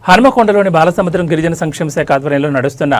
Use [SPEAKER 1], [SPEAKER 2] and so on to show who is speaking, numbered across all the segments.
[SPEAKER 1] హనుమకొండలోని బాలసముద్రం గిరిజన సంక్షేమ శాఖ ఆధ్వర్యంలో నడుస్తున్న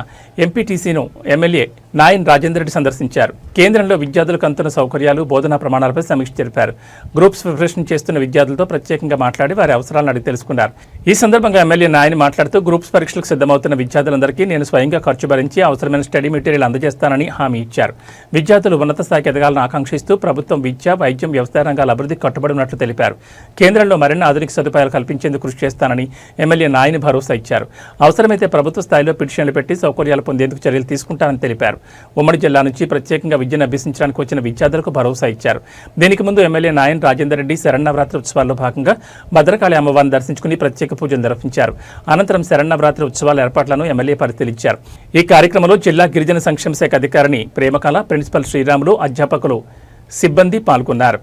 [SPEAKER 1] ఎంపీటీసీను ఎమ్మెల్యే నాయన్ రాజేందర్ రెడ్డి సందర్శించారు. కేంద్రంలో విద్యార్థులకు అందుతున్న సౌకర్యాలు, బోధనా ప్రమాణాలపై సమీక్ష జరిపారు. గ్రూప్స్ ప్రిపరేషన్ చేస్తున్న విద్యార్థులతో ప్రత్యేకంగా మాట్లాడి వారి అవసరాలను అడిగి తెలుసుకున్నారు. ఈ సందర్భంగా ఎమ్మెల్యే నాయన్ మాట్లాడుతూ గ్రూప్స్ పరీక్షలకు సిద్ధమవుతున్న విద్యార్థులందరికీ నేను స్వయంగా ఖర్చు భరించి అవసరమైన స్టడీ మెటీరియల్ అందజేస్తానని హామీ ఇచ్చారు. విద్యార్థులు ఉన్నత స్థాయికి ఎదగాలని ఆకాంక్షిస్తూ ప్రభుత్వం విద్య, వైద్యం, వ్యవసాయ రంగాల అభివృద్ధికి కట్టుబడి ఉన్నట్లు తెలిపారు. కేంద్రంలో మరిన్ని ఆధునిక సదుపాయాలు కల్పించేందుకు కృషి చేస్తానని ఎమ్మెల్యే నాయన్ భరోసా ఇచ్చారు. అవసరమైతే ప్రభుత్వ స్థాయిలో పిటిషన్లు పెట్టి సౌకర్యాలు పొందేందుకు చర్యలు తీసుకుంటారని తెలిపారు. ఉమ్మడి జిల్లా నుంచి ప్రత్యేకంగా విద్యను అభ్యసించడానికి వచ్చిన విద్యార్థులకు భరోసా ఇచ్చారు. దీనికి ముందు ఎమ్మెల్యే నాయన్ రాజేందర్ రెడ్డి శరన్నవరాత్రి ఉత్సవాల్లో భాగంగా భద్రకాళి అమ్మవారిని దర్శించుకుని ప్రత్యేక పూజలు నిర్వహించారు. అనంతరం శరన్నవరాత్రి ఉత్సవాల ఏర్పాట్లను ఎమ్మెల్యే పరిశీలించారు. ఈ కార్యక్రమంలో జిల్లా గిరిజన సంక్షేమ శాఖ అధికారిని ప్రేమకళ, ప్రిన్సిపల్ శ్రీరాములు, అధ్యాపకులు, సిబ్బంది పాల్గొన్నారు.